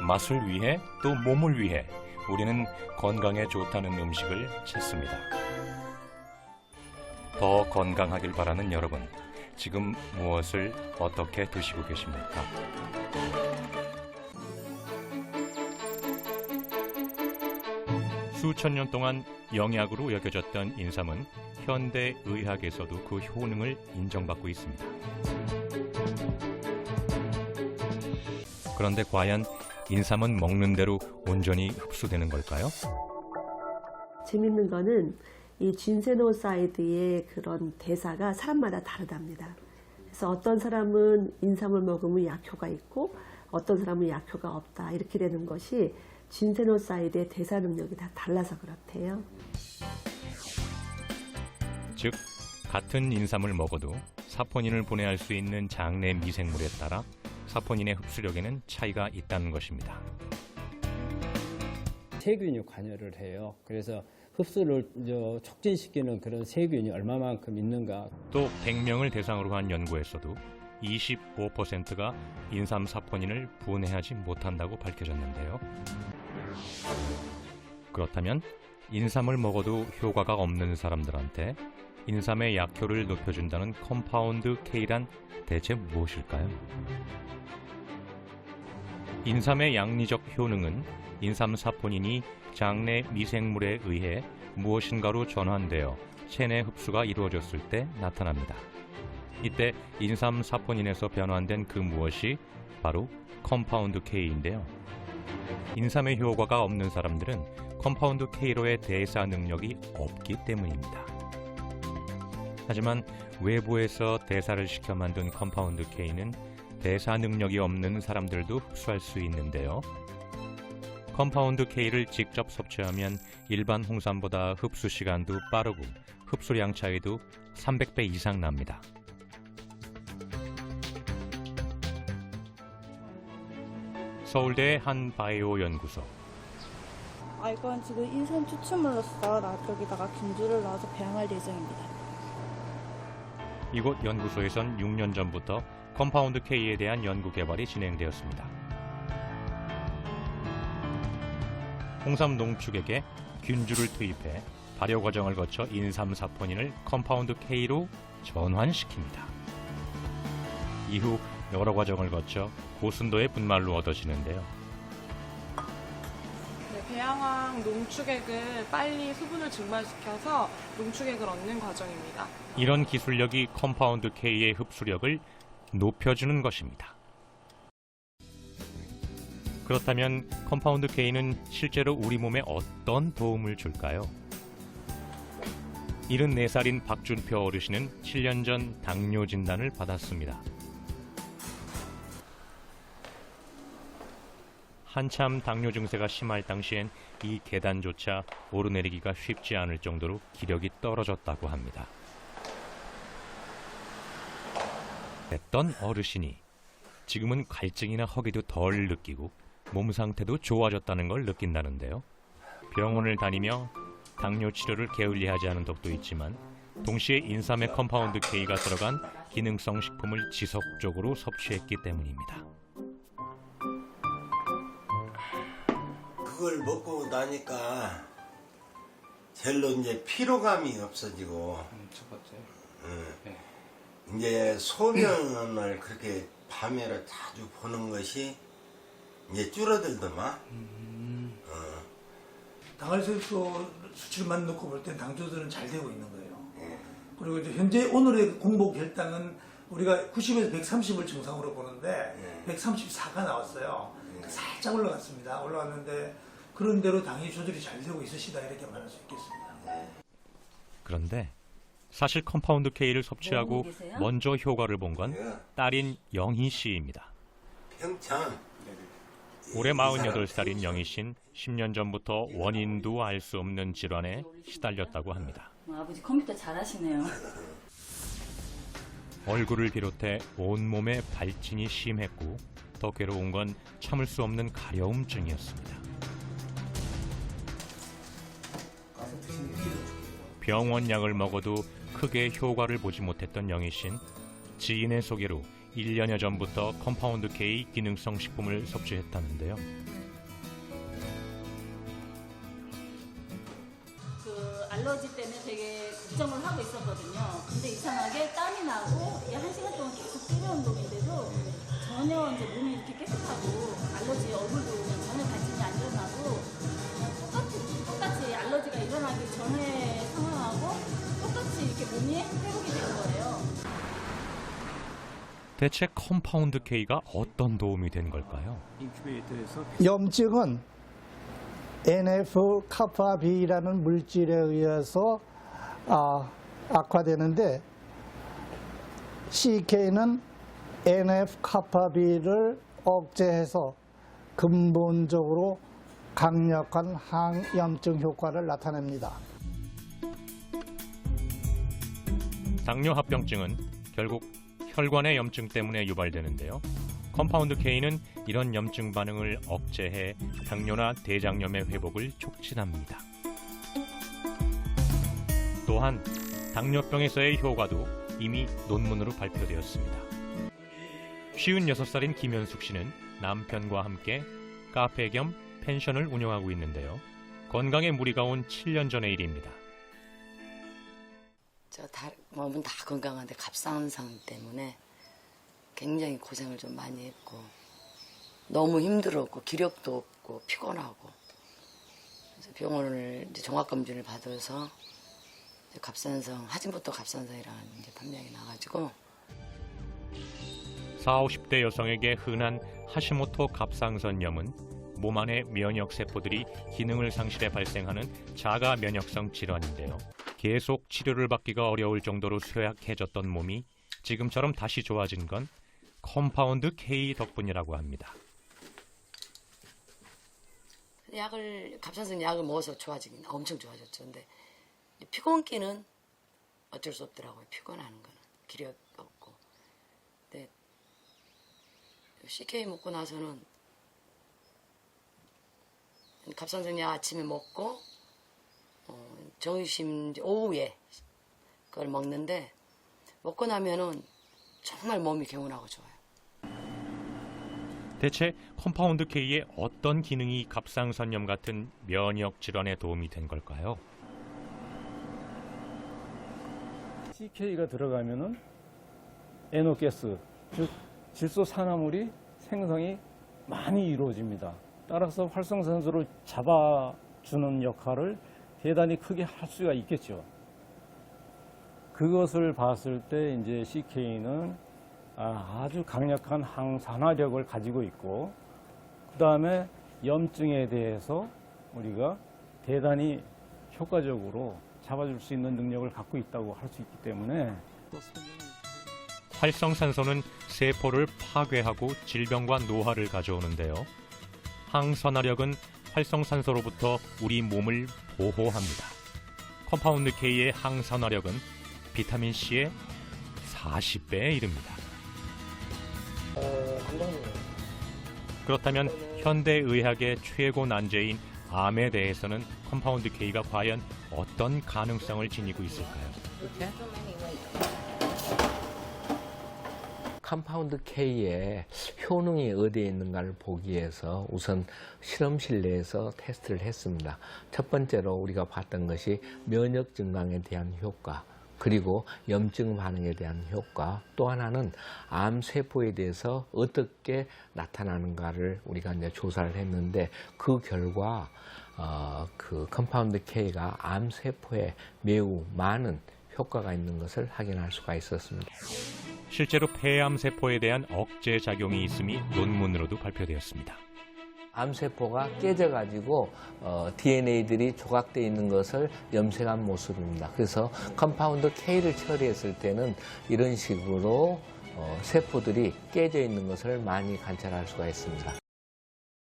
맛을 위해 또 몸을 위해 우리는 건강에 좋다는 음식을 찾습니다. 더 건강하길 바라는 여러분, 지금 무엇을 어떻게 드시고 계십니까? 수천 년 동안 영약으로 여겨졌던 인삼은 현대 의학에서도 그 효능을 인정받고 있습니다. 그런데 과연 인삼은 먹는 대로 온전히 흡수되는 걸까요? 재밌는 거는 이 진세노사이드의 그런 대사가 사람마다 다르답니다. 그래서 어떤 사람은 인삼을 먹으면 약효가 있고 어떤 사람은 약효가 없다, 이렇게 되는 것이 진세노사이드의 대사 능력이 다 달라서 그렇대요. 즉, 같은 인삼을 먹어도 사포닌을 분해할 수 있는 장내 미생물에 따라 사포닌의 흡수력에는 차이가 있다는 것입니다. 세균이 관여를 해요. 그래서 흡수를 촉진시키는 그런 세균이 얼마만큼 있는가. 또 100명을 대상으로 한 연구에서도 25%가 인삼 사포닌을 분해하지 못한다고 밝혀졌는데요. 그렇다면 인삼을 먹어도 효과가 없는 사람들한테 인삼의 약효를 높여준다는 컴파운드 K란 대체 무엇일까요? 인삼의 양리적 효능은 인삼 사포닌이 장내 미생물에 의해 무엇인가로 전환되어 체내 흡수가 이루어졌을 때 나타납니다. 이때 인삼 사포닌에서 변환된 그 무엇이 바로 컴파운드 K인데요. 인삼의 효과가 없는 사람들은 컴파운드 K로의 대사 능력이 없기 때문입니다. 하지만 외부에서 대사를 시켜 만든 컴파운드 K는 대사 능력이 없는 사람들도 흡수할 수 있는데요. 컴파운드 K를 직접 섭취하면 일반 홍삼보다 흡수 시간도 빠르고 흡수량 차이도 300배 이상 납니다. 서울대 한 바이오 연구소. 이건 지금 인삼 추출물로서 여기다가 균주를 넣어서 배양할 예정입니다. 이곳 연구소에선 6년 전부터 컴파운드 K에 대한 연구 개발이 진행되었습니다. 홍삼 농축액에 균주를 투입해 발효 과정을 거쳐 인삼 사포닌을 컴파운드 K로 전환시킵니다. 이후 여러 과정을 거쳐 고순도의 분말로 얻어지는데요. 배양한 농축액을 빨리 수분을 증발시켜서 농축액을 얻는 과정입니다. 이런 기술력이 컴파운드 K의 흡수력을 높여주는 것입니다. 그렇다면 컴파운드 K는 실제로 우리 몸에 어떤 도움을 줄까요? 74살인 박준표 어르신은 7년 전 당뇨 진단을 받았습니다. 한참 당뇨 증세가 심할 당시엔 이 계단조차 오르내리기가 쉽지 않을 정도로 기력이 떨어졌다고 합니다. 했던 어르신이 지금은 갈증이나 허기도 덜 느끼고 몸 상태도 좋아졌다는 걸 느낀다는데요. 병원을 다니며 당뇨 치료를 게을리하지 않은 덕도 있지만 동시에 인삼의 컴파운드 K가 들어간 기능성 식품을 지속적으로 섭취했기 때문입니다. 그걸 먹고 나니까 젤로 이제 피로감이 없어지고 첫 번째. 네. 이제 소변을 그렇게 밤에라 자주 보는 것이 이제 줄어들더만. 당활색소 수치만 놓고 볼 때 당조들은 잘 되고 있는 거예요. 그리고 이제 현재 오늘의 공복 혈당은 우리가 90에서 130을 정상으로 보는데 134가 나왔어요. 살짝 올라갔습니다. 올라갔는데 그런 대로 당이 조절이 잘 되고 있으시다, 이렇게 말할 수 있겠습니다. 그런데 사실 컴파운드 K를 섭취하고 먼저 효과를 본 건 딸인 영희 씨입니다. 평창. 올해 48살인 영희 씨는 10년 전부터 원인도 알 수 없는 질환에 시달렸다고 합니다. 아버지 컴퓨터 잘하시네요. 얼굴을 비롯해 온몸에 발진이 심했고 더 괴로운 건 참을 수 없는 가려움증이었습니다. 병원 약을 먹어도 크게 효과를 보지 못했던 영희 씨는 지인의 소개로 1년여 전부터 컴파운드 K 기능성 식품을 섭취했다는데요. 알러지 때문에 되게 걱정을 하고 있었거든요. 근데 이상하게 땀이 나고 이게 1시간 동안 계속 뛰는 운동인데도 전혀 이제 몸이 이렇게 깨끗하고 알러지 얼굴도 그냥 전혀 발진이 안 일어나고 그냥 똑같이 알러지가 일어나기 전에 상황하고 똑같이 이렇게 몸이 회복이 된 거예요. 대체 컴파운드 K가 어떤 도움이 된 걸까요? 염증은 NF-kappa-B라는 물질에 의해서 악화되는데 CK는 NF-kappa-B를 억제해서 근본적으로 강력한 항염증 효과를 나타냅니다. 당뇨합병증은 결국 혈관의 염증 때문에 유발되는데요. 컴파운드 K는 이런 염증 반응을 억제해 당뇨나 대장염의 회복을 촉진합니다. 또한 당뇨병에서의 효과도 이미 논문으로 발표되었습니다. 56살인 김현숙 씨는 남편과 함께 카페 겸 펜션을 운영하고 있는데요. 건강에 무리가 온 7년 전의 일입니다. 몸은 다 건강한데 갑상선 때문에 굉장히 고생을 좀 많이 했고 너무 힘들었고 기력도 없고 피곤하고 그래서 병원을 이제 종합검진을 받아서 이제 갑상선 하진부터 갑상선이라는 이제 판명이 나가지고 40, 50대 여성에게 흔한 하시모토 갑상선염은 몸 안의 면역 세포들이 기능을 상실해 발생하는 자가 면역성 질환인데요. 계속 치료를 받기가 어려울 정도로 쇠약해졌던 몸이 지금처럼 다시 좋아진 건 컴파운드 K 덕분이라고 합니다. 갑상선 약을 먹어서 좋아지긴 엄청 좋아졌죠. 근데 피곤기는 어쩔 수 없더라고요. 피곤하는 거는 기력 없고. 근데 CK 먹고 나서는 갑상선 약 아침에 먹고 점심 오후에 그걸 먹는데 먹고 나면은 정말 몸이 개운하고 좋아요. 대체 컴파운드 K의 어떤 기능이 갑상선염 같은 면역 질환에 도움이 된 걸까요? CK가 들어가면은 NO가스, 즉 질소산화물이 생성이 많이 이루어집니다. 따라서 활성산소를 잡아주는 역할을 대단히 크게 할 수가 있겠죠. 그것을 봤을 때 이제 CK는 아주 강력한 항산화력을 가지고 있고, 그 다음에 염증에 대해서 우리가 대단히 효과적으로 잡아줄 수 있는 능력을 갖고 있다고 할 수 있기 때문에 활성산소는 세포를 파괴하고 질병과 노화를 가져오는데요. 항산화력은 활성산소로부터 우리 몸을 보호합니다. 컴파운드 K의 항산화력은 비타민 C의 40배에 이릅니다. 그렇다면 현대의학의 최고 난제인 암에 대해서는 컴파운드 K가 과연 어떤 가능성을 지니고 있을까요? 컴파운드 K의 효능이 어디에 있는가를 보기 위해서 우선 실험실 내에서 테스트를 했습니다. 첫 번째로 우리가 봤던 것이 면역 증강에 대한 효과, 그리고 염증 반응에 대한 효과, 또 하나는 암 세포에 대해서 어떻게 나타나는가를 우리가 이제 조사를 했는데, 그 결과 그 컴파운드 K가 암 세포에 매우 많은 효과가 있는 것을 확인할 수가 있었습니다. 실제로 폐암 세포에 대한 억제 작용이 있음이 논문으로도 발표되었습니다. 암세포가 깨져가지고 DNA들이 조각되어 있는 것을 염색한 모습입니다. 그래서 컴파운드 K를 처리했을 때는 이런 식으로 세포들이 깨져 있는 것을 많이 관찰할 수가 있습니다.